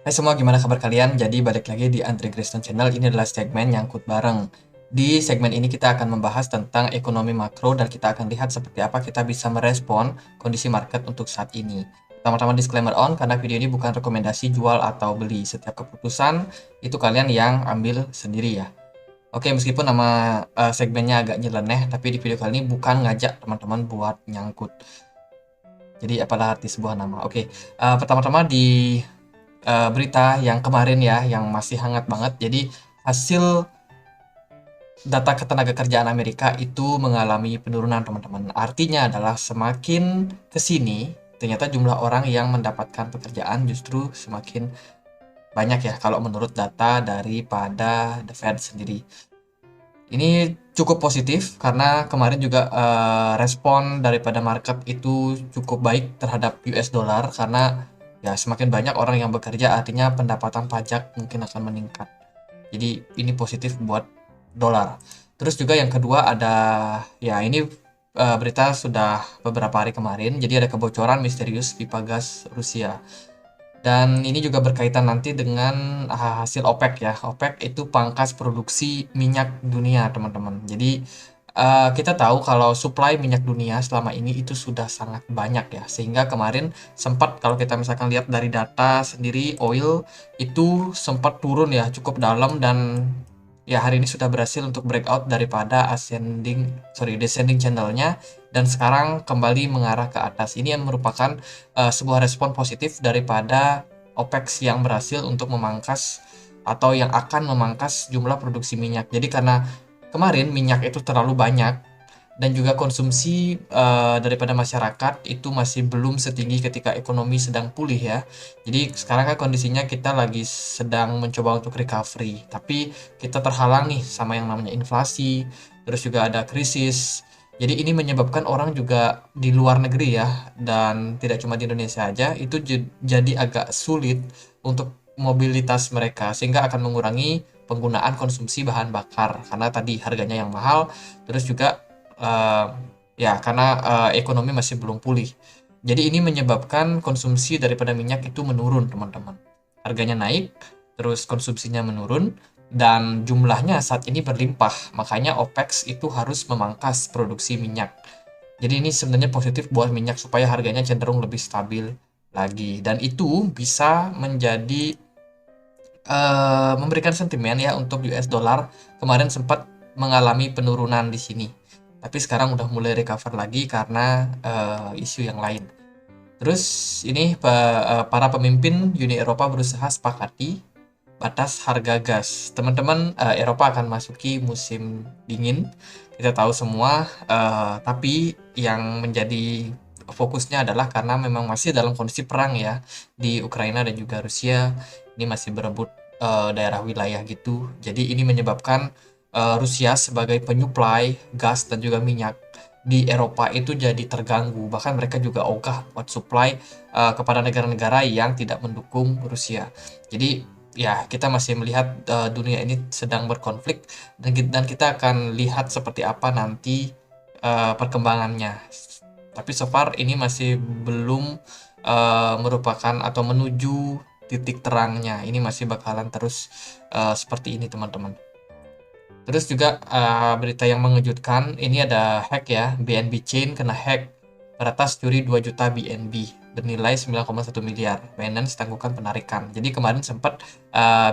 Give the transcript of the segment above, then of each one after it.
Hai semua, gimana kabar kalian? Jadi balik lagi di Andri Kristen Channel. Ini adalah segmen nyangkut bareng. Di segmen ini kita akan membahas tentang ekonomi makro dan kita akan lihat seperti apa kita bisa merespon kondisi market untuk saat ini. Pertama-tama disclaimer on, karena video ini bukan rekomendasi jual atau beli. Setiap keputusan itu kalian yang ambil sendiri ya. Oke, meskipun nama segmennya agak nyeleneh, tapi di video kali ini bukan ngajak teman-teman buat nyangkut. Jadi apalah arti sebuah nama. Oke, pertama-tama di berita yang kemarin ya, yang masih hangat banget. Jadi hasil data ketenagakerjaan Amerika itu mengalami penurunan, teman-teman. Artinya adalah semakin ke sini, ternyata jumlah orang yang mendapatkan pekerjaan justru semakin banyak ya, kalau menurut data daripada The Fed sendiri. Ini cukup positif karena kemarin juga respon daripada market itu cukup baik terhadap US dollar karena ya semakin banyak orang yang bekerja artinya pendapatan pajak mungkin akan meningkat. Jadi ini positif buat dolar. Terus juga yang kedua ada ya ini berita sudah beberapa hari kemarin. Jadi ada kebocoran misterius pipa gas Rusia. Dan ini juga berkaitan nanti dengan hasil OPEC ya. OPEC itu pangkas produksi minyak dunia, teman-teman. Jadi kita tahu kalau supply minyak dunia selama ini itu sudah sangat banyak ya. Sehingga kemarin sempat kalau kita misalkan lihat dari data sendiri oil itu sempat turun ya cukup dalam dan ya hari ini sudah berhasil untuk breakout daripada descending channelnya dan sekarang kembali mengarah ke atas. Ini yang merupakan sebuah respon positif daripada OPEC yang berhasil untuk memangkas atau yang akan memangkas jumlah produksi minyak. Jadi karena kemarin minyak itu terlalu banyak dan juga konsumsi daripada masyarakat itu masih belum setinggi ketika ekonomi sedang pulih ya. Jadi sekarang kan kondisinya kita lagi sedang mencoba untuk recovery, tapi kita terhalang nih sama yang namanya inflasi, terus juga ada krisis. Jadi ini menyebabkan orang juga di luar negeri ya, dan tidak cuma di Indonesia aja, itu jadi agak sulit untuk mobilitas mereka, sehingga akan mengurangi penggunaan konsumsi bahan bakar, karena tadi harganya yang mahal, terus juga eh, ya karena ekonomi masih belum pulih. Jadi ini menyebabkan konsumsi daripada minyak itu menurun, teman-teman. Harganya naik, terus konsumsinya menurun, dan jumlahnya saat ini berlimpah. Makanya OPEC itu harus memangkas produksi minyak. Jadi ini sebenarnya positif buat minyak supaya harganya cenderung lebih stabil lagi. Dan itu bisa menjadi memberikan sentimen ya untuk US dollar. Kemarin sempat mengalami penurunan di sini. Tapi sekarang udah mulai recover lagi karena isu yang lain. Terus ini para pemimpin Uni Eropa berusaha sepakati batas harga gas. Teman-teman, Eropa akan masuki musim dingin. Kita tahu semua, tapi yang menjadi fokusnya adalah karena memang masih dalam kondisi perang ya di Ukraina dan juga Rusia. Ini masih berebut daerah wilayah gitu. Jadi ini menyebabkan Rusia sebagai penyuplai gas dan juga minyak di Eropa itu jadi terganggu. Bahkan mereka juga ogah buat supply kepada negara-negara yang tidak mendukung Rusia. Jadi ya kita masih melihat dunia ini sedang berkonflik dan kita akan lihat seperti apa nanti perkembangannya. Tapi so far ini masih belum merupakan atau menuju titik terangnya. Ini masih bakalan terus seperti ini, teman-teman. Terus juga berita yang mengejutkan, ini ada hack ya, BNB Chain kena hack, peretas curi 2 juta BNB bernilai 9,1 miliar. Binance tangguhkan penarikan. Jadi kemarin sempat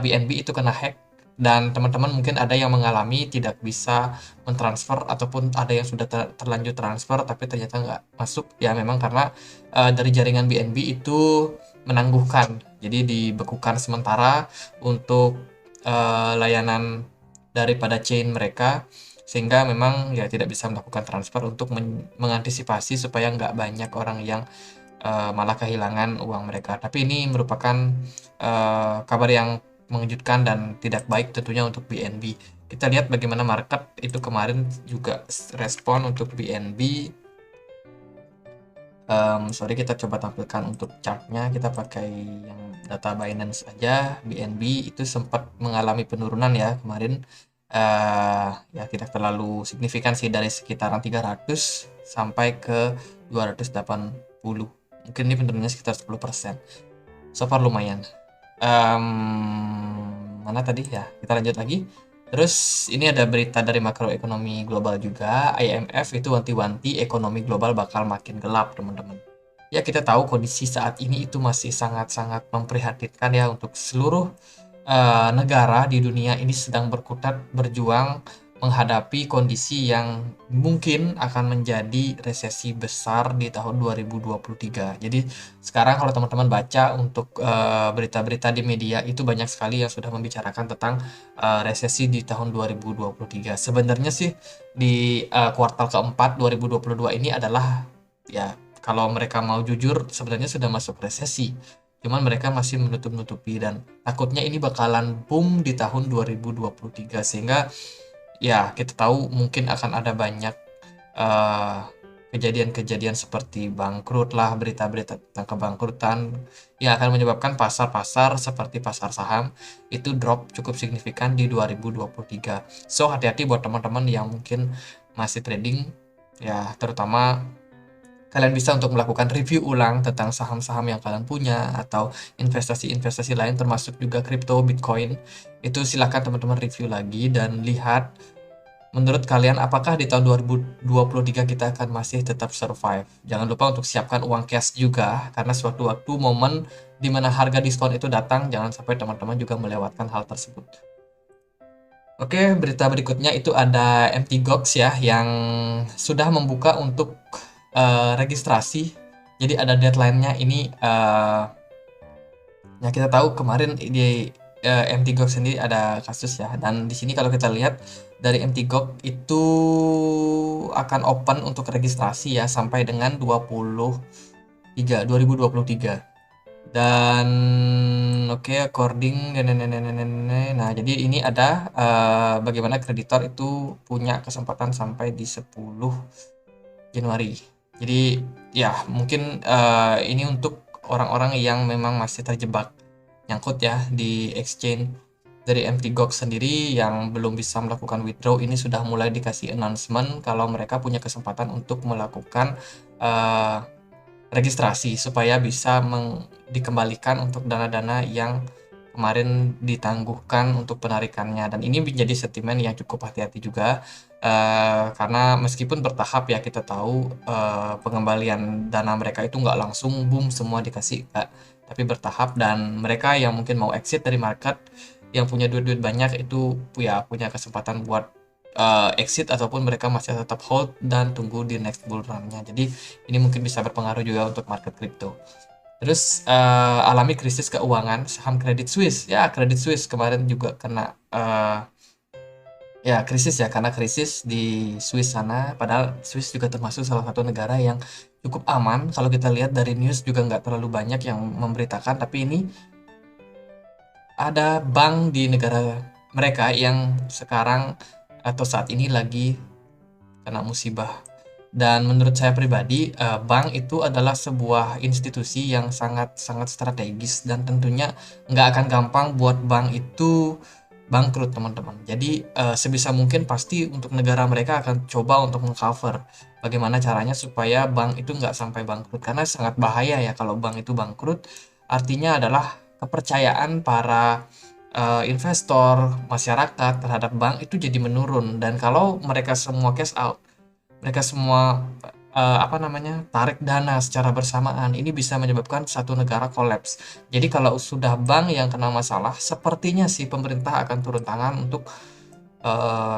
BNB itu kena hack dan teman-teman mungkin ada yang mengalami tidak bisa mentransfer ataupun ada yang sudah terlanjur transfer tapi ternyata nggak masuk ya, memang karena dari jaringan BNB itu menangguhkan. Jadi dibekukan sementara untuk layanan daripada chain mereka, sehingga memang ya tidak bisa melakukan transfer untuk mengantisipasi supaya nggak banyak orang yang malah kehilangan uang mereka. Tapi ini merupakan kabar yang mengejutkan dan tidak baik tentunya untuk BNB. Kita lihat bagaimana market itu kemarin juga respon untuk BNB. Sorry, kita coba tampilkan untuk chartnya, kita pakai yang data Binance aja. BNB itu sempat mengalami penurunan ya kemarin, ya tidak terlalu signifikan sih, dari sekitaran 300 sampai ke 280. Mungkin ini penurunannya sekitar 10%. So far lumayan. Mana tadi ya? Kita lanjut lagi. Terus ini ada berita dari makroekonomi global juga. IMF itu wanti-wanti ekonomi global bakal makin gelap, teman-teman. Ya, kita tahu kondisi saat ini itu masih sangat-sangat memprihatinkan ya untuk seluruh negara di dunia ini sedang berkutat berjuang menghadapi kondisi yang mungkin akan menjadi resesi besar di tahun 2023. Jadi sekarang kalau teman-teman baca untuk berita-berita di media itu banyak sekali yang sudah membicarakan tentang resesi di tahun 2023. Sebenarnya sih di kuartal keempat 2022 ini adalah, ya, kalau mereka mau jujur sebenarnya sudah masuk resesi. Cuman mereka masih menutup-nutupi dan takutnya ini bakalan boom di tahun 2023 sehingga ya kita tahu mungkin akan ada banyak eh, kejadian-kejadian seperti bangkrut lah, berita-berita tentang kebangkrutan yang akan menyebabkan pasar-pasar seperti pasar saham itu drop cukup signifikan di 2023. So hati-hati buat teman-teman yang mungkin masih trading ya, terutama kalian bisa untuk melakukan review ulang tentang saham-saham yang kalian punya atau investasi-investasi lain termasuk juga kripto, Bitcoin. Itu silahkan teman-teman review lagi dan lihat menurut kalian apakah di tahun 2023 kita akan masih tetap survive. Jangan lupa untuk siapkan uang cash juga karena sewaktu-waktu momen di mana harga diskon itu datang, jangan sampai teman-teman juga melewatkan hal tersebut. Oke, berita berikutnya itu ada MT Gox ya yang sudah membuka untuk registrasi. Jadi ada deadline-nya ini. Ya kita tahu kemarin di MT Gox sendiri ada kasus ya. Dan di sini kalau kita lihat dari MT Gox itu akan open untuk registrasi ya sampai dengan 2023. Dan oke, according nah jadi ini ada bagaimana kreditor itu punya kesempatan sampai di 10 Januari. Jadi ya mungkin ini untuk orang-orang yang memang masih terjebak nyangkut ya di exchange. Dari MT Gox sendiri yang belum bisa melakukan withdraw ini sudah mulai dikasih announcement kalau mereka punya kesempatan untuk melakukan eh, registrasi supaya bisa dikembalikan untuk dana-dana yang kemarin ditangguhkan untuk penarikannya. Dan ini menjadi sentimen yang cukup hati-hati juga karena meskipun bertahap ya kita tahu pengembalian dana mereka itu nggak langsung boom semua dikasih, nggak, tapi bertahap. Dan mereka yang mungkin mau exit dari market yang punya duit-duit banyak itu ya punya kesempatan buat exit ataupun mereka masih tetap hold dan tunggu di next bull run-nya. Jadi ini mungkin bisa berpengaruh juga untuk market crypto. Terus alami krisis keuangan saham Credit Suisse. Ya, Credit Suisse kemarin juga kena ya krisis ya karena krisis di Swiss sana. Padahal Swiss juga termasuk salah satu negara yang cukup aman. Kalau kita lihat dari news juga nggak terlalu banyak yang memberitakan. Tapi ini ada bank di negara mereka yang sekarang atau saat ini lagi kena musibah. Dan menurut saya pribadi, bank itu adalah sebuah institusi yang sangat-sangat strategis dan tentunya nggak akan gampang buat bank itu bangkrut, teman-teman. Jadi sebisa mungkin pasti untuk negara mereka akan coba untuk mengcover bagaimana caranya supaya bank itu nggak sampai bangkrut. Karena sangat bahaya ya kalau bank itu bangkrut, artinya adalah kepercayaan para investor, masyarakat terhadap bank itu jadi menurun. Dan kalau mereka semua cash out, mereka semua tarik dana secara bersamaan, ini bisa menyebabkan satu negara kolaps. Jadi kalau sudah bank yang kena masalah, sepertinya sih pemerintah akan turun tangan untuk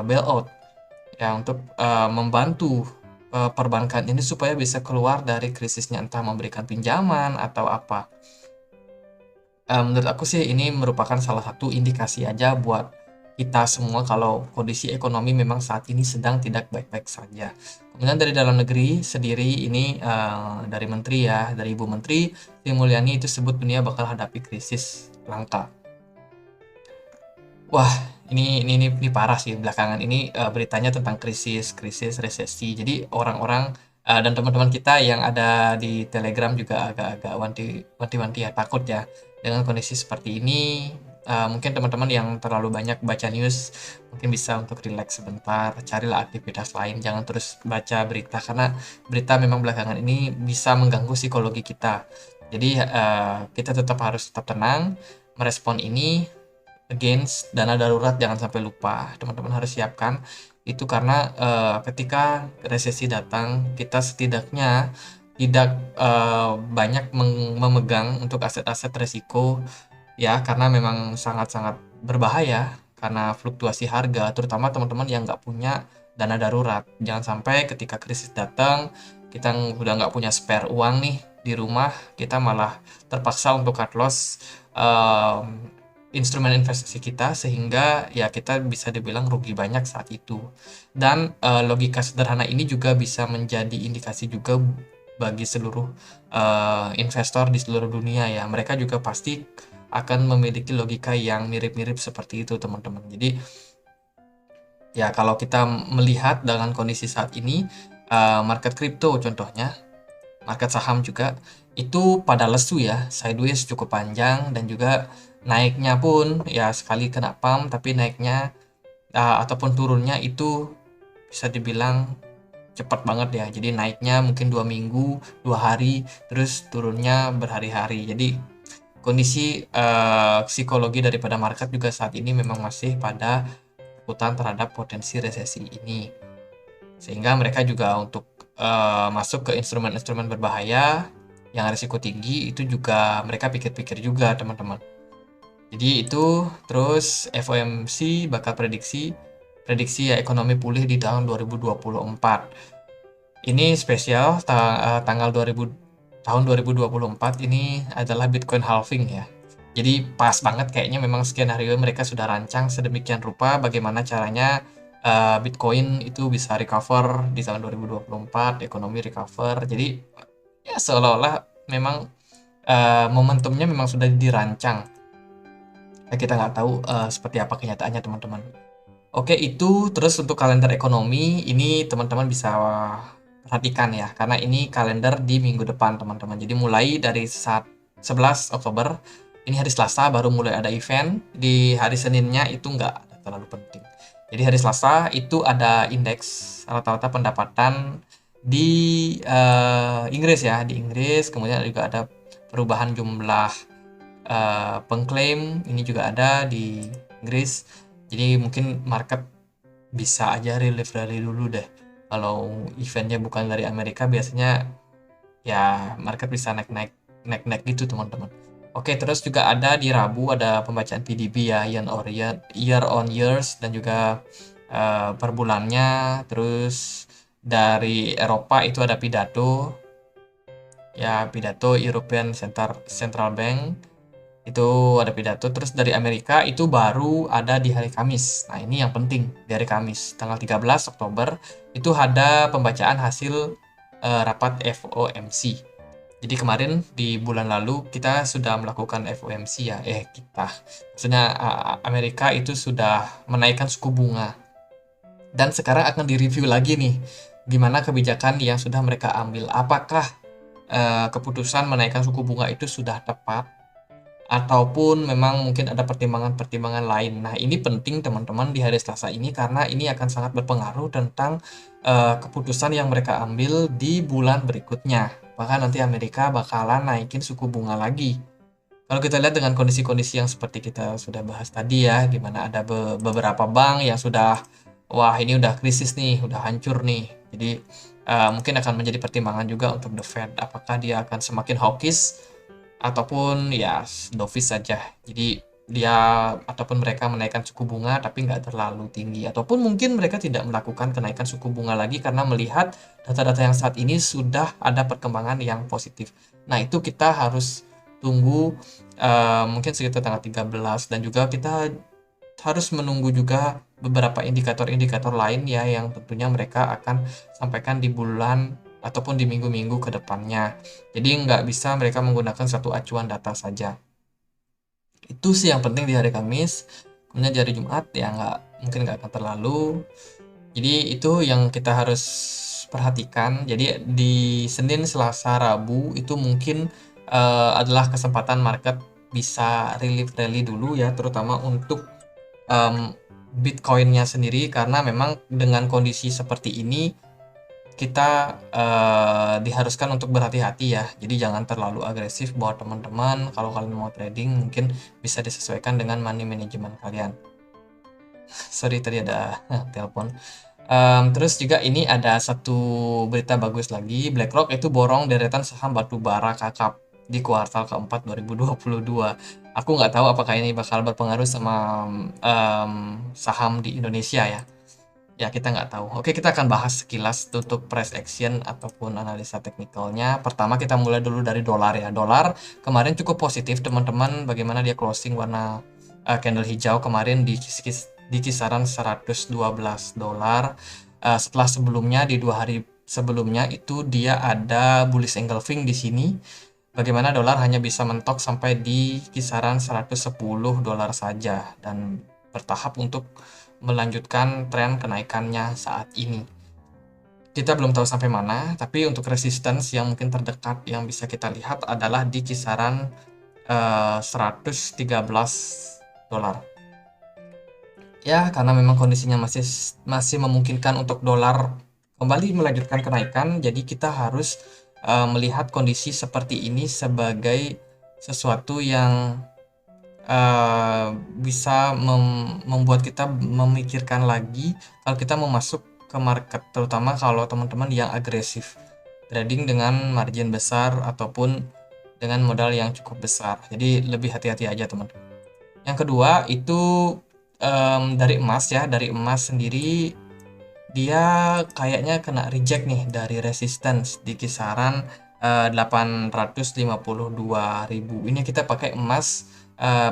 bailout ya, untuk membantu perbankan ini supaya bisa keluar dari krisisnya, entah memberikan pinjaman atau apa. Menurut aku sih ini merupakan salah satu indikasi aja buat kita semua kalau kondisi ekonomi memang saat ini sedang tidak baik-baik saja. Kemudian dari dalam negeri sendiri ini dari menteri ya, dari Ibu Menteri Sri Mulyani itu sebut dunia bakal hadapi krisis langka. Wah, ini parah sih belakangan ini beritanya tentang krisis, resesi. Jadi orang-orang dan teman-teman kita yang ada di Telegram juga agak-agak wanti-wanti ya, takut ya dengan kondisi seperti ini. Mungkin teman-teman yang terlalu banyak baca news mungkin bisa untuk relax sebentar, carilah aktivitas lain, jangan terus baca berita karena berita memang belakangan ini bisa mengganggu psikologi kita. Jadi kita tetap harus tetap tenang merespon ini against dana darurat. Jangan sampai lupa, teman-teman harus siapkan itu karena ketika resesi datang, kita setidaknya tidak banyak memegang untuk aset-aset resiko ya, karena memang sangat-sangat berbahaya karena fluktuasi harga, terutama teman-teman yang nggak punya dana darurat. Jangan sampai ketika krisis datang, kita udah nggak punya spare uang nih di rumah, kita malah terpaksa untuk cut loss instrumen investasi kita, sehingga ya kita bisa dibilang rugi banyak saat itu. Dan logika sederhana ini juga bisa menjadi indikasi juga bagi seluruh investor di seluruh dunia ya. Mereka juga pasti akan memiliki logika yang mirip-mirip seperti itu, teman-teman. Jadi ya kalau kita melihat dengan kondisi saat ini, market kripto contohnya, market saham juga itu pada lesu ya, sideways cukup panjang, dan juga naiknya pun ya sekali kena pump, tapi naiknya ataupun turunnya itu bisa dibilang cepat banget ya. Jadi naiknya mungkin 2 minggu, 2 hari, terus turunnya berhari-hari. Jadi kondisi psikologi daripada market juga saat ini memang masih pada ketakutan terhadap potensi resesi ini, sehingga mereka juga untuk masuk ke instrumen-instrumen berbahaya yang risiko tinggi itu juga mereka pikir-pikir juga, teman-teman. Jadi itu terus FOMC bakal prediksi ya ekonomi pulih di tahun 2024. Ini spesial tanggal 2000 tahun 2024 ini adalah Bitcoin halving ya. Jadi pas banget kayaknya, memang skenario mereka sudah rancang sedemikian rupa bagaimana caranya Bitcoin itu bisa recover di tahun 2024, ekonomi recover. Jadi ya seolah-olah memang momentumnya memang sudah dirancang. Ya, kita nggak tahu seperti apa kenyataannya, teman-teman. Oke, itu terus untuk kalender ekonomi ini teman-teman bisa perhatikan ya, karena ini kalender di minggu depan, teman-teman. Jadi mulai dari saat 11 Oktober, ini hari Selasa baru mulai ada event. Di hari Seninnya itu nggak terlalu penting. Jadi hari Selasa itu ada indeks rata-rata pendapatan di Inggris ya, di Inggris. Kemudian juga ada perubahan jumlah pengklaim, ini juga ada di Inggris. Jadi mungkin market bisa aja relief rally dulu deh. Kalau eventnya bukan dari Amerika, biasanya ya market bisa naik-naik gitu, teman-teman. Oke, terus juga ada di Rabu ada pembacaan PDB ya, year on years, dan juga per bulannya. Terus dari Eropa itu ada pidato ya, pidato European Central Bank itu ada pidato. Terus dari Amerika itu baru ada di hari Kamis. Nah, ini yang penting, di hari Kamis tanggal 13 Oktober itu ada pembacaan hasil rapat FOMC. Jadi kemarin di bulan lalu kita sudah melakukan FOMC ya, maksudnya Amerika itu sudah menaikkan suku bunga, dan sekarang akan direview lagi nih gimana kebijakan yang sudah mereka ambil. Apakah keputusan menaikkan suku bunga itu sudah tepat, ataupun memang mungkin ada pertimbangan-pertimbangan lain. Nah, ini penting, teman-teman, di hari Selasa ini, karena ini akan sangat berpengaruh tentang keputusan yang mereka ambil di bulan berikutnya. Bahkan nanti Amerika bakalan naikin suku bunga lagi. Kalau kita lihat dengan kondisi-kondisi yang seperti kita sudah bahas tadi ya, gimana ada beberapa bank yang sudah, wah ini udah krisis nih, udah hancur nih. Jadi mungkin akan menjadi pertimbangan juga untuk the Fed, apakah dia akan semakin hawkish ataupun ya dovish saja. Jadi dia ataupun mereka menaikkan suku bunga tapi nggak terlalu tinggi, ataupun mungkin mereka tidak melakukan kenaikan suku bunga lagi karena melihat data-data yang saat ini sudah ada perkembangan yang positif. Nah, itu kita harus tunggu mungkin sekitar tanggal 13, dan juga kita harus menunggu juga beberapa indikator-indikator lain ya, yang tentunya mereka akan sampaikan di bulan ataupun di minggu-minggu ke depannya. Jadi nggak bisa mereka menggunakan satu acuan data saja. Itu sih yang penting di hari Kamis. Kemudian di hari Jumat ya mungkin nggak akan terlalu. Jadi itu yang kita harus perhatikan. Jadi di Senin, Selasa, Rabu itu mungkin adalah kesempatan market bisa relief rally dulu ya, terutama untuk Bitcoin-nya sendiri, karena memang dengan kondisi seperti ini kita diharuskan untuk berhati-hati ya. Jadi jangan terlalu agresif buat teman-teman. Kalau kalian mau trading mungkin bisa disesuaikan dengan money management kalian. Sorry tadi ada telepon. Terus juga ini ada satu berita bagus lagi. BlackRock itu borong deretan saham batubara kakap di kuartal keempat 2022. Aku nggak tahu apakah ini bakal berpengaruh sama saham di Indonesia ya. Ya, kita nggak tahu. Oke, kita akan bahas sekilas untuk price action ataupun analisa teknikalnya. Pertama, kita mulai dulu dari dolar ya. Dolar kemarin cukup positif, teman-teman. Bagaimana dia closing warna candle hijau kemarin di kisaran 112 dolar. Setelah sebelumnya, di 2 hari sebelumnya itu dia ada bullish engulfing di sini. Bagaimana dolar hanya bisa mentok sampai di kisaran 110 dolar saja dan bertahap untuk melanjutkan tren kenaikannya saat ini. Kita belum tahu sampai mana, tapi untuk resistance yang mungkin terdekat yang bisa kita lihat adalah di kisaran 113 dolar. Ya, karena memang kondisinya masih memungkinkan untuk dolar kembali melanjutkan kenaikan, jadi kita harus melihat kondisi seperti ini sebagai sesuatu yang bisa membuat kita memikirkan lagi kalau kita mau masuk ke market, terutama kalau teman-teman yang agresif trading dengan margin besar ataupun dengan modal yang cukup besar. Jadi lebih hati-hati aja teman-teman. Yang kedua itu dari emas ya, dari emas sendiri dia kayaknya kena reject nih dari resistance di kisaran 852.000. Ini kita pakai emas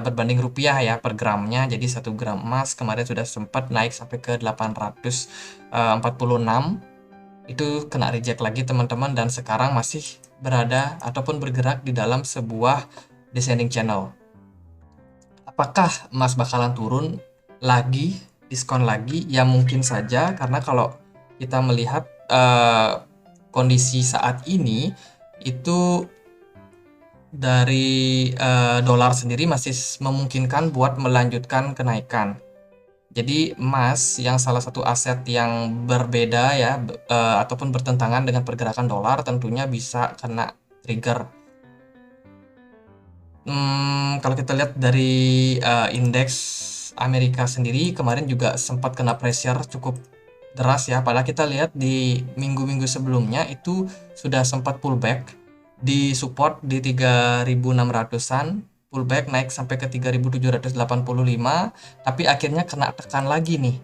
berbanding rupiah ya per gramnya. Jadi 1 gram emas kemarin sudah sempat naik sampai ke 846. Itu kena reject lagi teman-teman, dan sekarang masih berada ataupun bergerak di dalam sebuah descending channel. Apakah emas bakalan turun lagi, diskon lagi? Ya mungkin saja, karena kalau kita melihat kondisi saat ini itu dari dolar sendiri masih memungkinkan buat melanjutkan kenaikan. Jadi emas yang salah satu aset yang berbeda ya ataupun bertentangan dengan pergerakan dolar tentunya bisa kena trigger. Kalau kita lihat dari indeks Amerika sendiri kemarin juga sempat kena pressure cukup deras ya. Padahal kita lihat di minggu-minggu sebelumnya itu sudah sempat pullback di support di 3.600-an, pullback naik sampai ke 3.785, tapi akhirnya kena tekan lagi nih.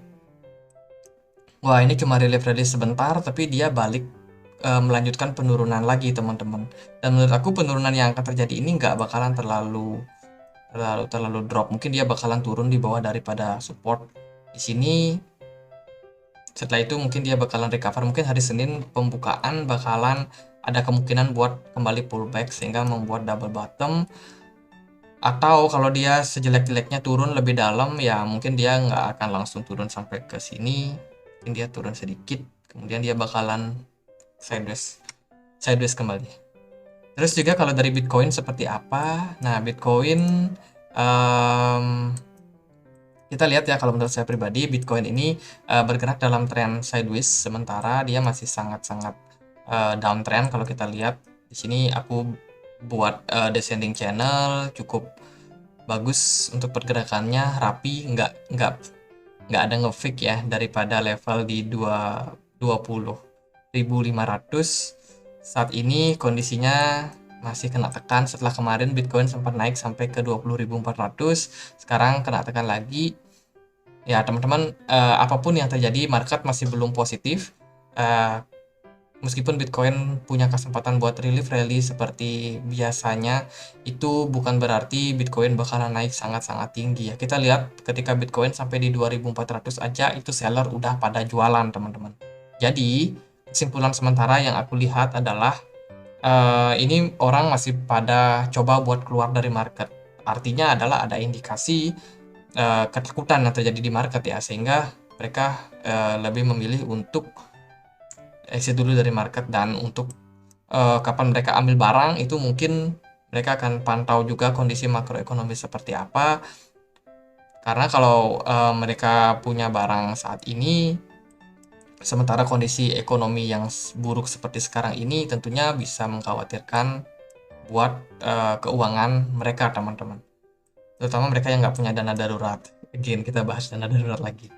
Wah, ini cuma relief sebentar, tapi dia balik melanjutkan penurunan lagi teman-teman. Dan menurut aku penurunan yang akan terjadi ini nggak bakalan terlalu drop. Mungkin dia bakalan turun di bawah daripada support di sini. Setelah itu mungkin dia bakalan recover. Mungkin hari Senin pembukaan bakalan ada kemungkinan buat kembali pullback sehingga membuat double bottom. Atau kalau dia sejelek-jeleknya turun lebih dalam, ya mungkin dia nggak akan langsung turun sampai ke sini. Mungkin dia turun sedikit, kemudian dia bakalan sideways kembali. Terus juga kalau dari Bitcoin seperti apa? Nah, Bitcoin kita lihat ya, kalau menurut saya pribadi Bitcoin ini bergerak dalam tren sideways, sementara dia masih sangat-sangat downtrend. Kalau kita lihat di sini aku buat descending channel cukup bagus untuk pergerakannya, rapi, nggak ada ngefik ya daripada level di 20.500. Saat ini kondisinya masih kena tekan setelah kemarin Bitcoin sempat naik sampai ke 20.400, sekarang kena tekan lagi. Ya teman-teman, apapun yang terjadi market masih belum positif. Meskipun Bitcoin punya kesempatan buat relief rally seperti biasanya, itu bukan berarti Bitcoin bakalan naik sangat-sangat tinggi ya. Kita lihat ketika Bitcoin sampai di 2.400 aja, itu seller udah pada jualan teman-teman. Jadi kesimpulan sementara yang aku lihat adalah ini orang masih pada coba buat keluar dari market. Artinya adalah ada indikasi ketakutan yang terjadi di market ya, sehingga mereka lebih memilih untuk exit dulu dari market. Dan untuk kapan mereka ambil barang itu mungkin mereka akan pantau juga kondisi makroekonomi seperti apa, karena kalau mereka punya barang saat ini Sementara kondisi ekonomi yang buruk seperti sekarang ini tentunya bisa mengkhawatirkan buat keuangan mereka, teman-teman. Terutama mereka yang nggak punya dana darurat. Again, kita bahas dana darurat lagi.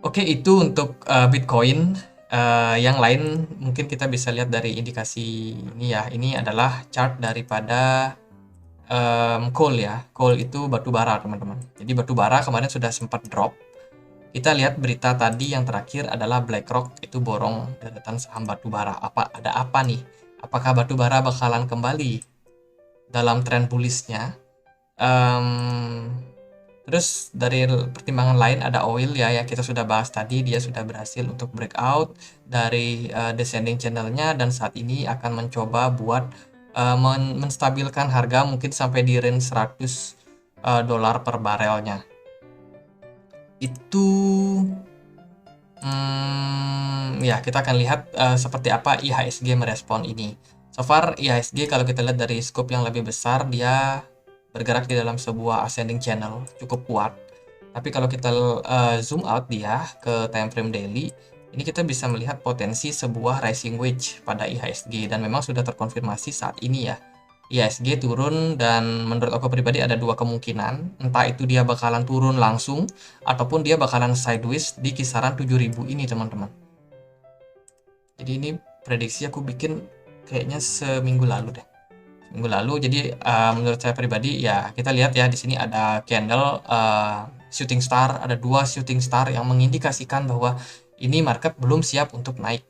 Oke, itu untuk Bitcoin. Yang lain mungkin kita bisa lihat dari indikasi ini ya. Ini adalah chart daripada coal ya. Coal itu batu bara, teman-teman. Jadi batu bara kemarin sudah sempat drop. Kita lihat berita tadi yang terakhir adalah BlackRock itu borong deretan saham batu bara. Ada apa nih? Apakah batu bara bakalan kembali dalam tren bullishnya? Terus dari pertimbangan lain ada oil ya, yang kita sudah bahas tadi, dia sudah berhasil untuk breakout dari descending channelnya dan saat ini akan mencoba buat menstabilkan harga mungkin sampai di range 100 dolar per barelnya. Itu ya kita akan lihat seperti apa IHSG merespon ini. So far IHSG kalau kita lihat dari scope yang lebih besar, dia bergerak di dalam sebuah ascending channel cukup kuat. Tapi kalau kita zoom out dia ke time frame daily, ini kita bisa melihat potensi sebuah rising wedge pada IHSG dan memang sudah terkonfirmasi saat ini ya. IHSG turun dan menurut aku pribadi ada dua kemungkinan, entah itu dia bakalan turun langsung ataupun dia bakalan sideways di kisaran 7000 ini, teman-teman. Jadi ini prediksi aku bikin kayaknya seminggu lalu deh. Minggu lalu. Jadi menurut saya pribadi ya kita lihat ya di sini ada candle shooting star, ada dua shooting star yang mengindikasikan bahwa ini market belum siap untuk naik.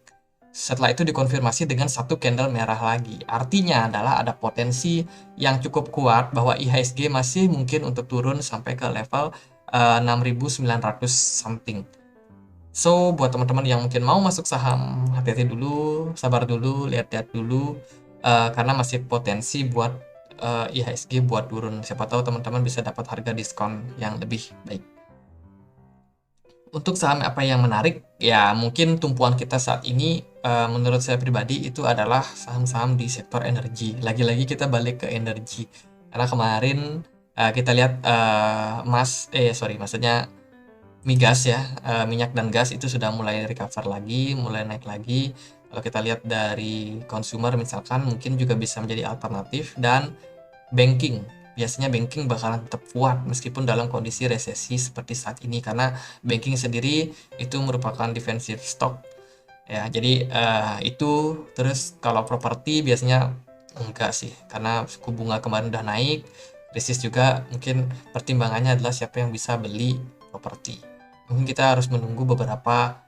Setelah itu dikonfirmasi dengan satu candle merah lagi. Artinya adalah ada potensi yang cukup kuat bahwa IHSG masih mungkin untuk turun sampai ke level 6.900 something. So, buat teman-teman yang mungkin mau masuk saham, hati-hati dulu, sabar dulu, lihat-lihat dulu, karena masih potensi buat IHSG buat turun. Siapa tahu teman-teman bisa dapat harga diskon yang lebih baik. Untuk saham apa yang menarik, ya mungkin tumpuan kita saat ini menurut saya pribadi itu adalah saham-saham di sektor energi. Lagi-lagi kita balik ke energi. Karena kemarin kita lihat maksudnya migas ya, minyak dan gas itu sudah mulai recover lagi, mulai naik lagi. Kalau kita lihat dari consumer misalkan mungkin juga bisa menjadi alternatif, dan banking. Biasanya banking bakalan tetap kuat meskipun dalam kondisi resesi seperti saat ini, karena banking sendiri itu merupakan defensive stock ya. Jadi itu. Terus kalau properti biasanya enggak sih, karena suku bunga kemarin udah naik, krisis juga, mungkin pertimbangannya adalah siapa yang bisa beli properti. Mungkin kita harus menunggu beberapa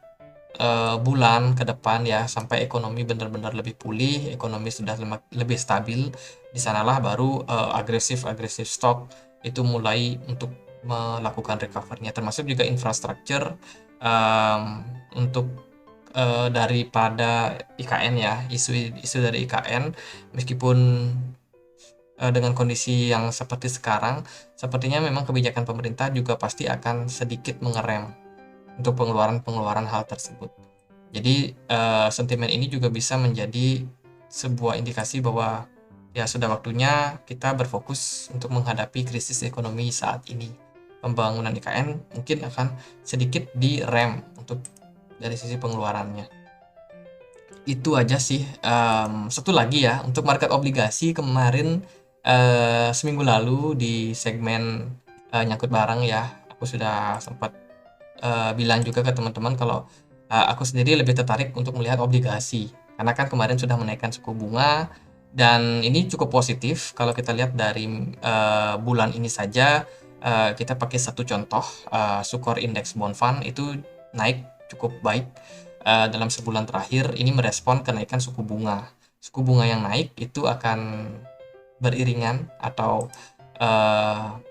bulan ke depan ya, sampai ekonomi benar-benar lebih pulih, ekonomi sudah lebih stabil. Di sanalah baru agresif stock itu mulai untuk melakukan recovery-nya, termasuk juga infrastruktur untuk daripada IKN ya, isu dari IKN. Meskipun dengan kondisi yang seperti sekarang, sepertinya memang kebijakan pemerintah juga pasti akan sedikit mengerem untuk pengeluaran hal tersebut. Jadi sentimen ini juga bisa menjadi sebuah indikasi bahwa ya sudah waktunya kita berfokus untuk menghadapi krisis ekonomi saat ini. Pembangunan IKN mungkin akan sedikit direm untuk dari sisi pengeluarannya. Itu aja sih. Satu lagi ya, untuk market obligasi kemarin seminggu lalu di segmen nyangkut barang ya, aku sudah sempat bilang juga ke teman-teman kalau aku sendiri lebih tertarik untuk melihat obligasi, karena kan kemarin sudah menaikkan suku bunga dan ini cukup positif. Kalau kita lihat dari bulan ini saja, kita pakai satu contoh, Sukor Index Bond Fund itu naik cukup baik dalam sebulan terakhir. Ini merespon kenaikan suku bunga. Suku bunga yang naik itu akan beriringan atau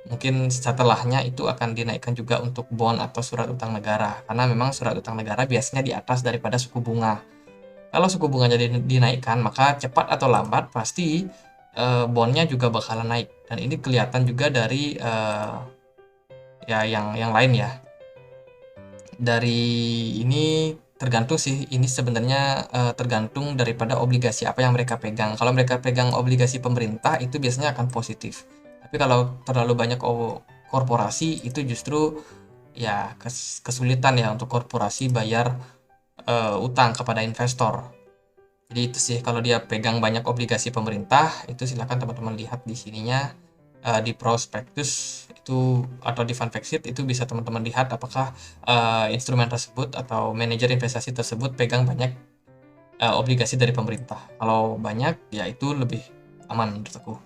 mungkin setelahnya itu akan dinaikkan juga untuk bond atau surat utang negara, karena memang surat utang negara biasanya di atas daripada suku bunga. Kalau suku bunganya dinaikkan, maka cepat atau lambat pasti bondnya juga bakalan naik, dan ini kelihatan juga dari ya yang lain ya. Dari ini tergantung sih, ini sebenarnya tergantung daripada obligasi apa yang mereka pegang. Kalau mereka pegang obligasi pemerintah itu biasanya akan positif. Tapi kalau terlalu banyak korporasi itu justru ya kesulitan ya untuk korporasi bayar utang kepada investor. Jadi itu sih, kalau dia pegang banyak obligasi pemerintah, itu silakan teman-teman lihat di sininya, di prospektus itu atau di fund fact sheet itu bisa teman-teman lihat apakah instrumen tersebut atau manajer investasi tersebut pegang banyak obligasi dari pemerintah. Kalau banyak, ya itu lebih aman menurut aku.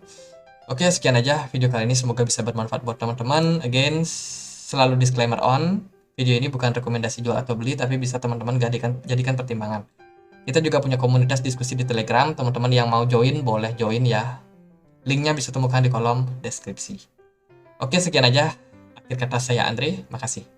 Oke, sekian aja video kali ini. Semoga bisa bermanfaat buat teman-teman. Again, selalu disclaimer on. Video ini bukan rekomendasi jual atau beli, tapi bisa teman-teman jadikan pertimbangan. Kita juga punya komunitas diskusi di Telegram. Teman-teman yang mau join, boleh join ya. Linknya bisa temukan di kolom deskripsi. Oke, sekian aja. Akhir kata saya Andre. Makasih.